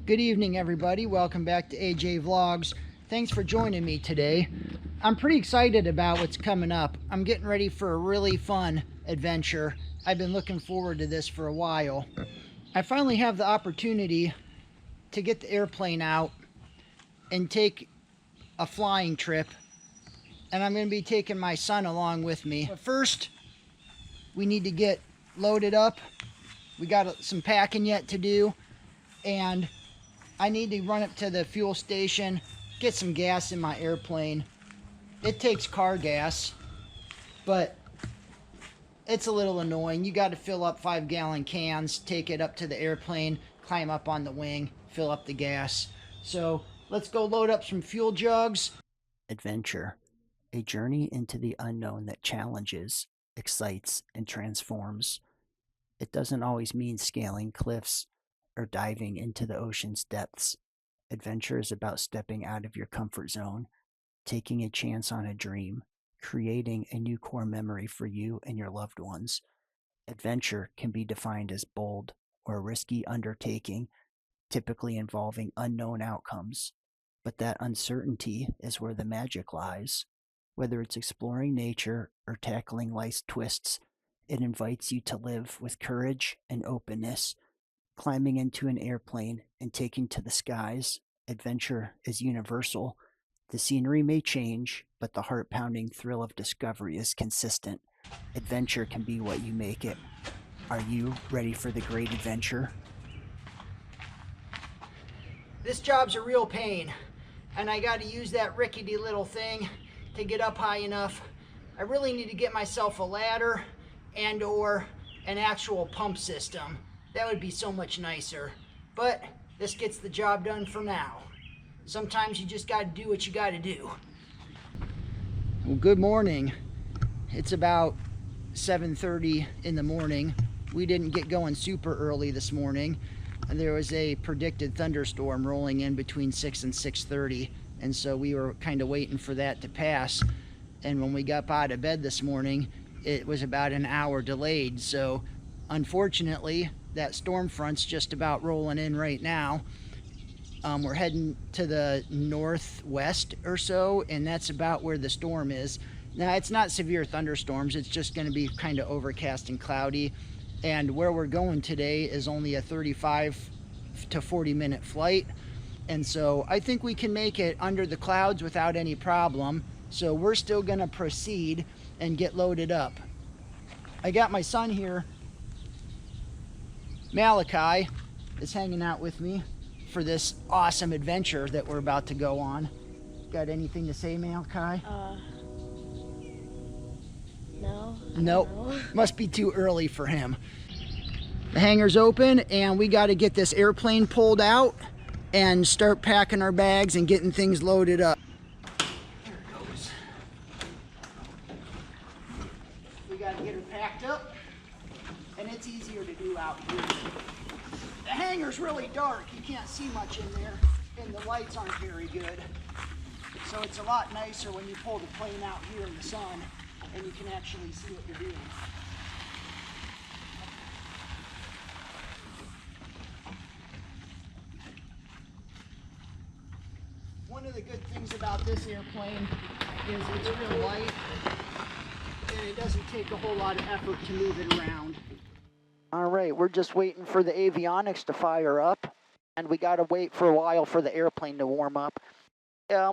Good evening, everybody. Welcome back to AJ Vlogs. Thanks for joining me today. I'm pretty excited about what's coming up. I'm getting ready for a really fun adventure. I've been looking forward to this for a while. I finally have the opportunity to get the airplane out and take a flying trip. And I'm going to be taking my son along with me. But first, we need to get loaded up. We got some packing yet to do. And I need to run up to the fuel station, get some gas in my airplane. It takes car gas, but it's a little annoying. You got to fill up 5-gallon cans, take it up to the airplane, climb up on the wing, fill up the gas. So let's go load up some fuel jugs. Adventure, a journey into the unknown that challenges, excites, and transforms. It doesn't always mean scaling cliffs or diving into the ocean's depths. Adventure is about stepping out of your comfort zone, taking a chance on a dream, creating a new core memory for you and your loved ones. Adventure can be defined as bold or risky undertaking, typically involving unknown outcomes. But that uncertainty is where the magic lies. Whether it's exploring nature or tackling life's twists, it invites you to live with courage and openness. Climbing into an airplane and taking to the skies, adventure is universal. The scenery may change, but the heart-pounding thrill of discovery is consistent. Adventure can be what you make it. Are you ready for the great adventure? This job's a real pain, and I got to use that rickety little thing to get up high enough. I really need to get myself a ladder and or an actual pump system. That would be so much nicer, but this gets the job done for now. Sometimes you just got to do what you got to do. Well, good morning. It's about 7:30 in the morning. We didn't get going super early this morning. There was a predicted thunderstorm rolling in between 6 and 6:30, and so we were kind of waiting for that to pass. And when we got out of bed this morning, it was about an hour delayed. So unfortunately, that storm front's just about rolling in right now. We're heading to the northwest or so, and that's about where the storm is. Now, it's not severe thunderstorms. It's just going to be kind of overcast and cloudy. And where we're going today is only a 35 to 40-minute flight. And so I think we can make it under the clouds without any problem. So we're still going to proceed and get loaded up. I got my son here. Malachi is hanging out with me for this awesome adventure that we're about to go on. Got anything to say, Malachi? No. Nope. Must be too early for him. The hangar's open, and we got to get this airplane pulled out and start packing our bags and getting things loaded up. There it goes. We got to get her packed up, and it's easier to do out here. The hangar's really dark. You can't see much in there, and the lights aren't very good. So it's a lot nicer when you pull the plane out here in the sun and you can actually see what you're doing. One of the good things about this airplane is it's real light and it doesn't take a whole lot of effort to move it around. All right, we're just waiting for the avionics to fire up, and we got to wait for a while for the airplane to warm up.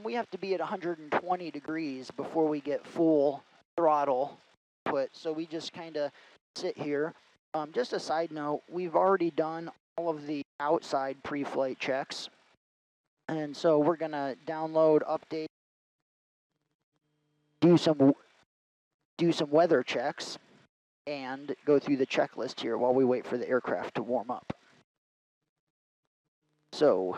We have to be at 120 degrees before we get full throttle put, so we just kind of sit here. Just a side note, we've already done all of the outside pre-flight checks, and so we're going to download, update, do some weather checks, and go through the checklist here while we wait for the aircraft to warm up. So,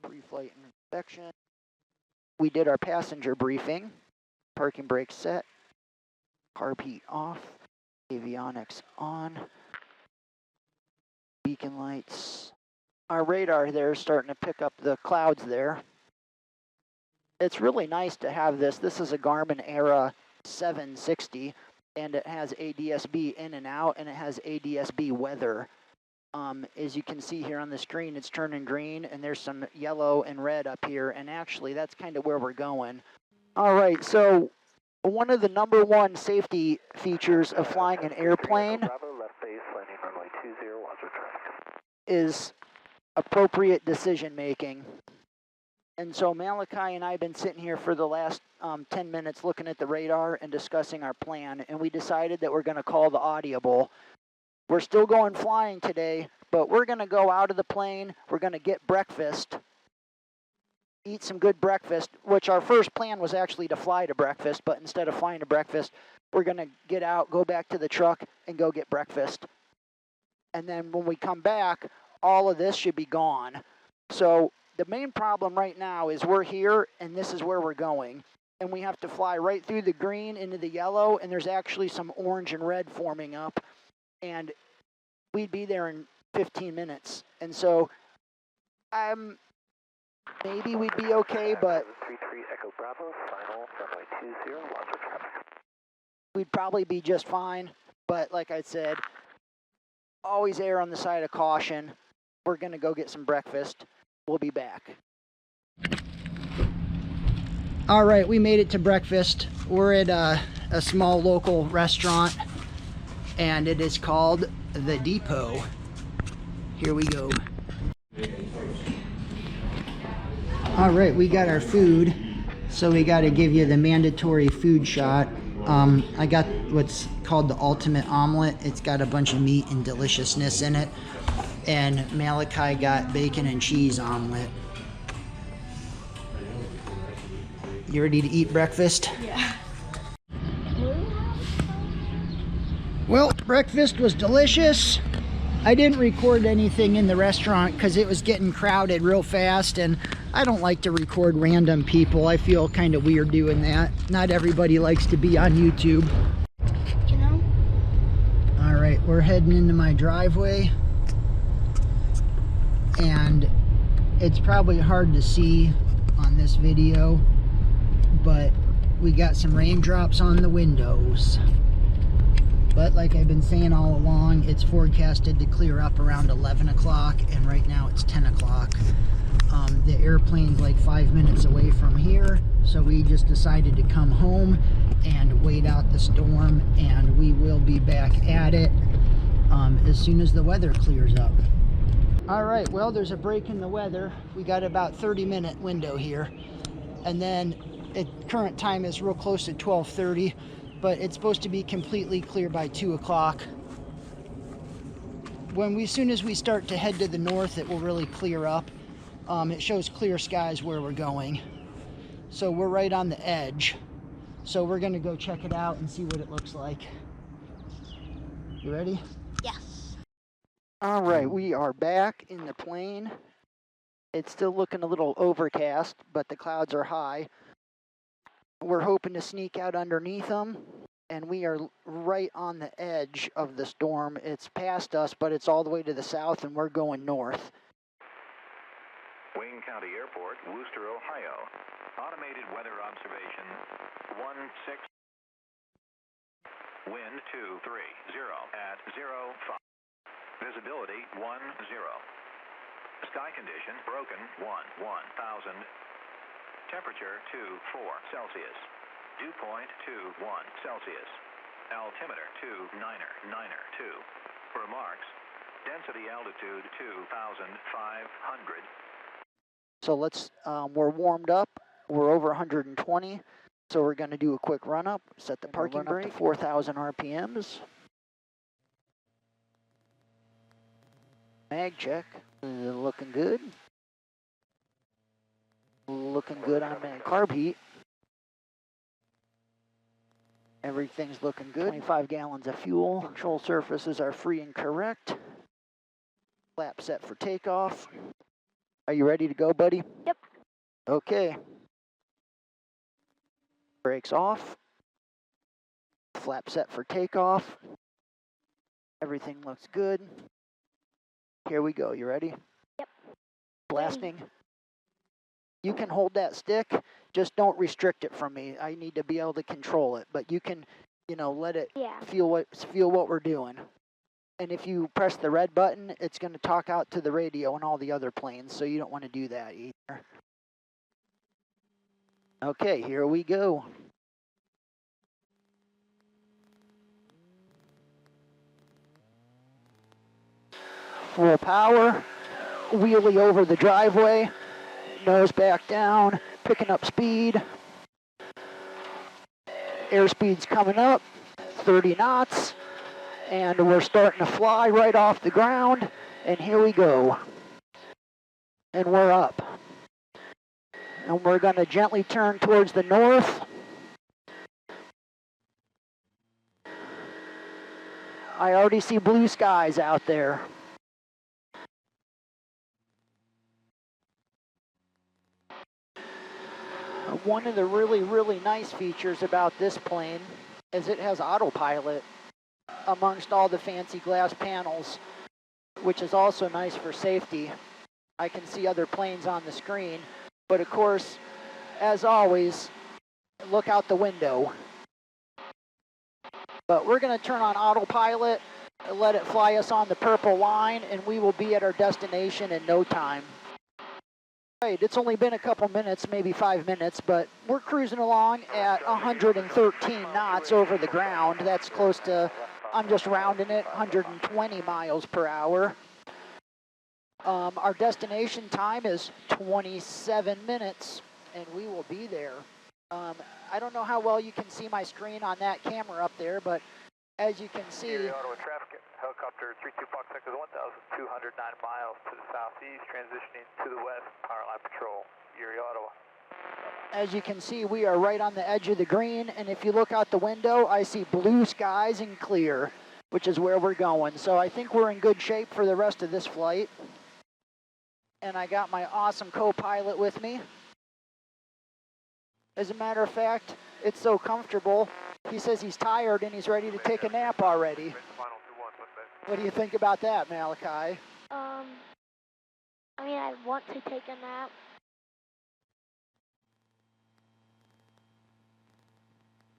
pre-flight inspection. We did our passenger briefing. Parking brake set. Carb heat off. Avionics on. Beacon lights. Our radar there is starting to pick up the clouds there. It's really nice to have this. This is a Garmin Era 760. and it has ADSB in and out, and it has ADSB weather. As you can see here on the screen, it's turning green, and there's some yellow and red up here, and actually that's kind of where we're going. All right, so one of the #1 safety features of flying an airplane is appropriate decision making. And so Malachi and I have been sitting here for the last 10 minutes looking at the radar and discussing our plan, and we decided that we're going to call the audible. We're still going flying today, but we're going to go out of the plane, we're going to get breakfast, eat some good breakfast, which our first plan was actually to fly to breakfast, but instead of flying to breakfast, we're going to get out, go back to the truck, and go get breakfast. And then when we come back, all of this should be gone. So the main problem right now is we're here, and this is where we're going. And we have to fly right through the green into the yellow, and there's actually some orange and red forming up. And we'd be there in 15 minutes. And so maybe we'd be okay, but we'd probably be just fine. But like I said, always err on the side of caution. We're going to go get some breakfast. We'll be back. All right, we made it to breakfast. We're at a small local restaurant, and it is called The Depot. Here we go. All right, we got our food, so we got to give you the mandatory food shot. I got what's called the ultimate omelet. It's got a bunch of meat and deliciousness in it. And Malachi got bacon and cheese omelet. You ready to eat breakfast? Yeah. Well, breakfast was delicious. I didn't record anything in the restaurant because it was getting crowded real fast, and I don't like to record random people. I feel kind of weird doing that. Not everybody likes to be on YouTube. You know? All right, we're heading into my driveway, and it's probably hard to see on this video, but we got some raindrops on the windows. But like I've been saying all along, it's forecasted to clear up around 11 o'clock, and right now it's 10 o'clock. The airplane's like 5 minutes away from here, so we just decided to come home and wait out the storm, and we will be back at it as soon as the weather clears up. All right, well, there's a break in the weather. We got about 30-minute window here, and then current time is real close to 12:30. But it's supposed to be completely clear by 2 o'clock. As soon as we start to head to the north, it will really clear up. It shows clear skies where we're going. So we're right on the edge. So we're gonna go check it out and see what it looks like. You ready? Yes. All right, we are back in the plane. It's still looking a little overcast, but the clouds are high. We're hoping to sneak out underneath them, and we are right on the edge of the storm. It's past us, but it's all the way to the south, and we're going north. Wayne County Airport, Wooster, Ohio. Automated weather observation 16. Wind 230 at 05. Visibility 10. Sky condition broken 1000. Temperature 24 Celsius. Dew point 21 Celsius. Altimeter 29er 2. Remarks. Density altitude 2,500. So we're warmed up. We're over 120. So we're going to do a quick run up. Set the parking brake. 4,000 RPMs. Mag check. Looking good. Looking good on mag carb heat. Everything's looking good. 25 gallons of fuel. Control surfaces are free and correct. Flap set for takeoff. Are you ready to go, buddy? Yep. Okay. Brakes off. Flap set for takeoff. Everything looks good. Here we go. You ready? Yep. Blasting. You can hold that stick, just don't restrict it from me. I need to be able to control it, but you can you know, let it Yeah. feel what we're doing. And if you press the red button, it's going to talk out to the radio and all the other planes, so you don't want to do that either. Okay, here we go. Full power, wheelie over the driveway, nose back down, picking up speed. Airspeed's coming up, 30 knots, and we're starting to fly right off the ground, and here we go. And we're up. And we're going to gently turn towards the north. I already see blue skies out there. One of the really nice features about this plane is it has autopilot amongst all the fancy glass panels, which is also nice for safety. I can see other planes on the screen, but of course, as always, look out the window. But we're going to turn on autopilot, let it fly us on the purple line, and we will be at our destination in no time. Right, it's only been a couple minutes, maybe 5 minutes, but we're cruising along at 113 knots over the ground. That's close to, I'm just rounding it, 120 miles per hour. Our destination time is 27 minutes, and we will be there. I don't know how well you can see my screen on that camera up there, but as you can see... Erie Auto traffic, helicopter 32 Fox Echo 1,209 miles to the southeast, transitioning to the west, power line patrol, Erie Auto. As you can see, we are right on the edge of the green, and if you look out the window, I see blue skies and clear, which is where we're going. So I think we're in good shape for the rest of this flight. And I got my awesome co-pilot with me. As a matter of fact, it's so comfortable, he says he's tired and he's ready to take a nap already. What do you think about that, Malachi? I mean, I want to take a nap.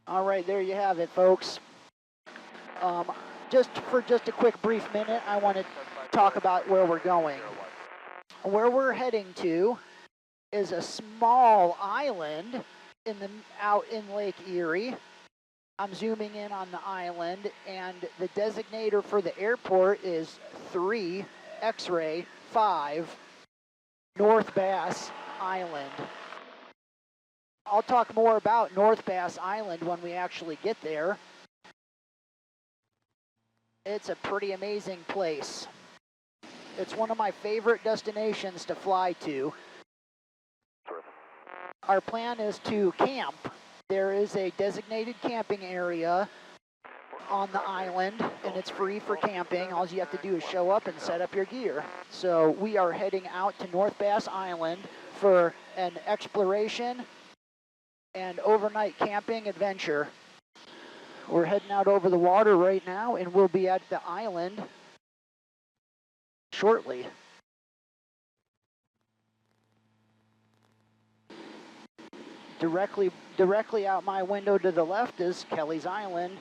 All right, there you have it, folks. Just a quick brief minute, I want to talk about where we're going. Where we're heading to is a small island out in Lake Erie. I'm zooming in on the island, and the designator for the airport is 3 X-ray 5 North Bass Island. I'll talk more about North Bass Island when we actually get there. It's a pretty amazing place. It's one of my favorite destinations to fly to. Our plan is to camp. There is a designated camping area on the island, and it's free for camping. All you have to do is show up and set up your gear. So we are heading out to North Bass Island for an exploration and overnight camping adventure. We're heading out over the water right now, and we'll be at the island shortly. Directly out my window to the left is Kelly's Island,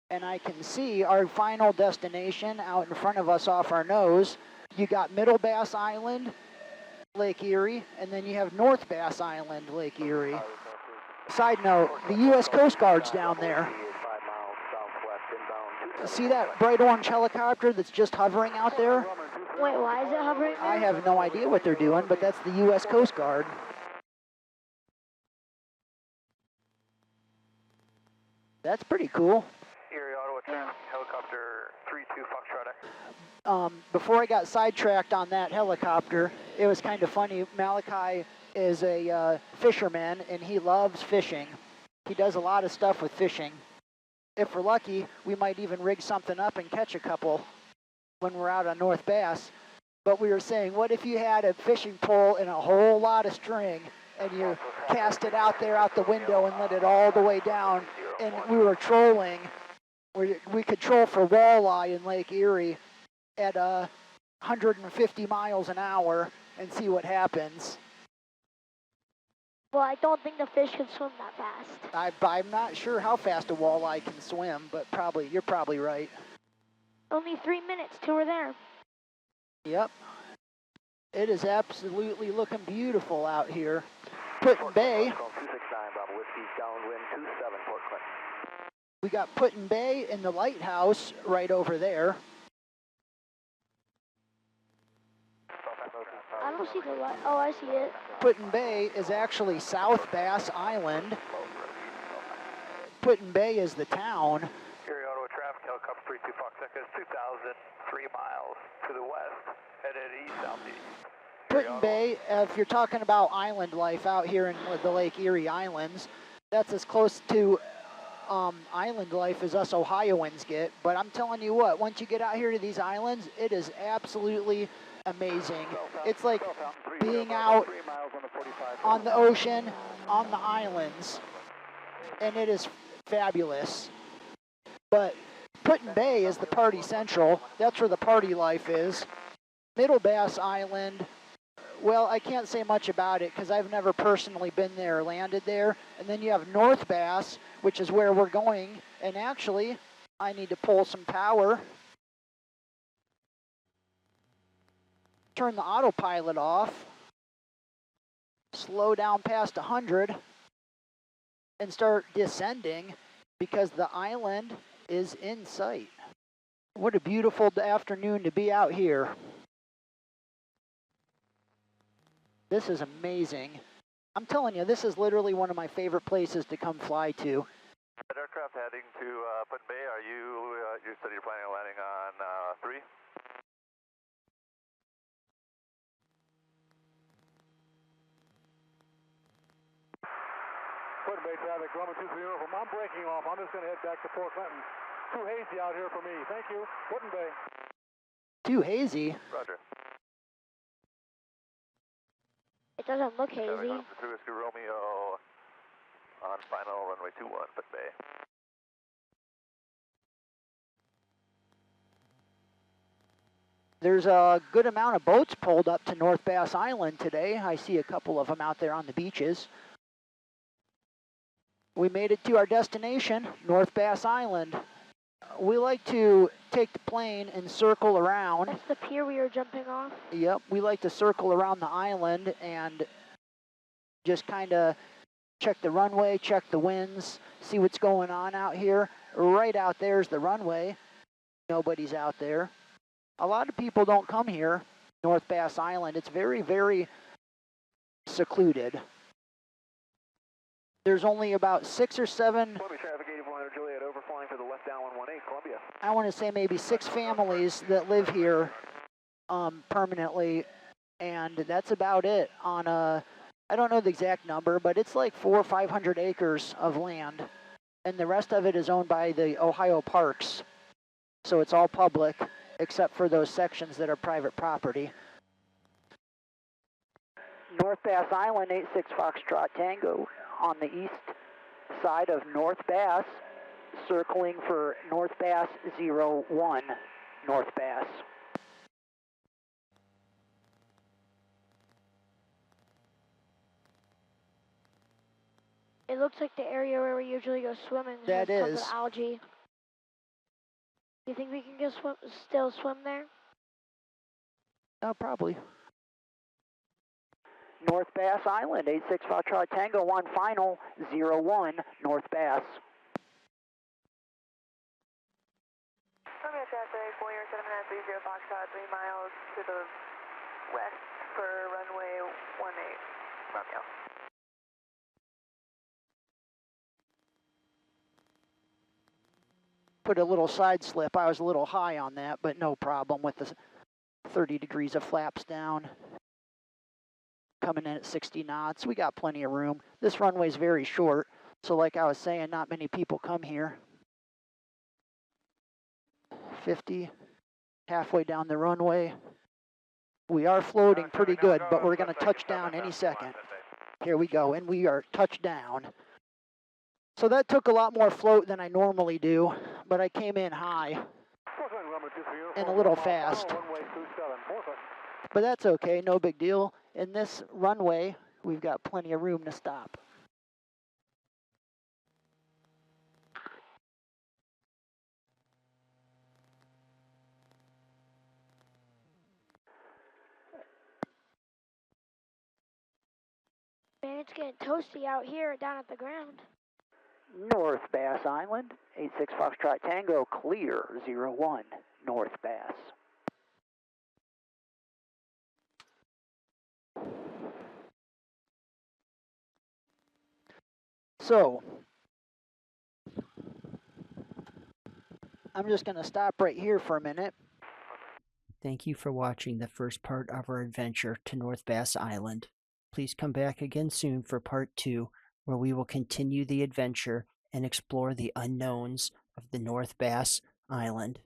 and I can see our final destination out in front of us off our nose. You got Middle Bass Island, Lake Erie, and then you have North Bass Island, Lake Erie. Side note, the U.S. Coast Guard's down there. See that bright orange helicopter that's just hovering out there? Wait, why is it hovering there? I have no idea what they're doing, but that's the U.S. Coast Guard. That's pretty cool. Erie Auto traffic, helicopter 32 Foxtrot. Before I got sidetracked on that helicopter, it was kind of funny. Malachi is a fisherman, and he loves fishing. He does a lot of stuff with fishing. If we're lucky, we might even rig something up and catch a couple when we're out on North Bass. But we were saying, what if you had a fishing pole and a whole lot of string, and you cast it out there out the window and let it all the way down, and we were trolling. We could troll for walleye in Lake Erie at 150 miles an hour and see what happens. Well, I don't think the fish can swim that fast. I'm not sure how fast a walleye can swim, but you're probably right. Only 3 minutes till we're there. Yep. It is absolutely looking beautiful out here. Put-in Bay. 269 Bravo Whiskey, downwind 27 Port Clinton. We got Put-in Bay and the lighthouse right over there. I don't see the light. Oh, I see it. Put-in Bay is actually South Bass Island. Put-in Bay is the town. Erie Auto Traffic, helicopter 32 Fox Echo, 2,003 miles to the west, headed east-southeast. Put-in Bay, if you're talking about island life out here in the Lake Erie Islands, that's as close to island life as us Ohioans get. But I'm telling you what, once you get out here to these islands, it is absolutely amazing. It's like being out on the ocean, on the islands, and it is fabulous. But Put-in Bay is the party central. That's where the party life is. Middle Bass Island, well, I can't say much about it because I've never personally been there or landed there. And then you have North Bass, which is where we're going. And actually, I need to pull some power. Turn the autopilot off. Slow down past 100 and start descending because the island is in sight. What a beautiful afternoon to be out here. This is amazing. I'm telling you, this is literally one of my favorite places to come fly to. Aircraft heading to Put-in Bay, are you said you're planning on landing on 3? Put-in Bay traffic, Grumman 23 uniform. I'm breaking off. I'm just going to head back to Port Clinton. Too hazy out here for me. Thank you. Put-in Bay. Too hazy? Roger. It doesn't look hazy. Whiskey Romeo on final runway 21, Put-in Bay. There's a good amount of boats pulled up to North Bass Island today. I see a couple of them out there on the beaches. We made it to our destination, North Bass Island. We like to take the plane and circle around. That's the pier we were jumping off? Yep, we like to circle around the island and just kind of check the runway, check the winds, see what's going on out here. Right out there's the runway. Nobody's out there. A lot of people don't come here, North Bass Island. It's very, very secluded. There's only about 6 or 7, Traffic 8400 Juliet overflying for the west downwind 18 Columbia. I want to say maybe 6 families that live here permanently, and that's about it on a, I don't know the exact number, but it's like 400 or 500 acres of land, and the rest of it is owned by the Ohio Parks, so it's all public except for those sections that are private property. North Bass Island, 86 Foxtrot Tango on the east side of North Bass, circling for North Bass 01, North Bass. It looks like the area where we usually go swimming. That has tons is. of algae. You think we can still swim there? Oh, probably. North Bass Island, 86 Foxtrot Tango, 1 final, 01, North Bass. Romeo traffic, Warrior 7930 Foxtrot, 3 miles to the west for runway 18, Romeo. Put a little side slip. I was a little high on that, but no problem with the 30 degrees of flaps down. Coming in at 60 knots. We got plenty of room. This runway's very short, so like I was saying, not many people come here. 50, halfway down the runway. We are floating pretty good, but we're going to touch down any second. Here we go, and we are touched down. So that took a lot more float than I normally do, but I came in high and a little fast. But that's okay, no big deal. In this runway, we've got plenty of room to stop. Man, it's getting toasty out here down at the ground. North Bass Island, 86 Foxtrot Tango, clear, 01, North Bass. So, I'm just going to stop right here for a minute. Thank you for watching the first part of our adventure to North Bass Island. Please come back again soon for part 2, where we will continue the adventure and explore the unknowns of the North Bass Island.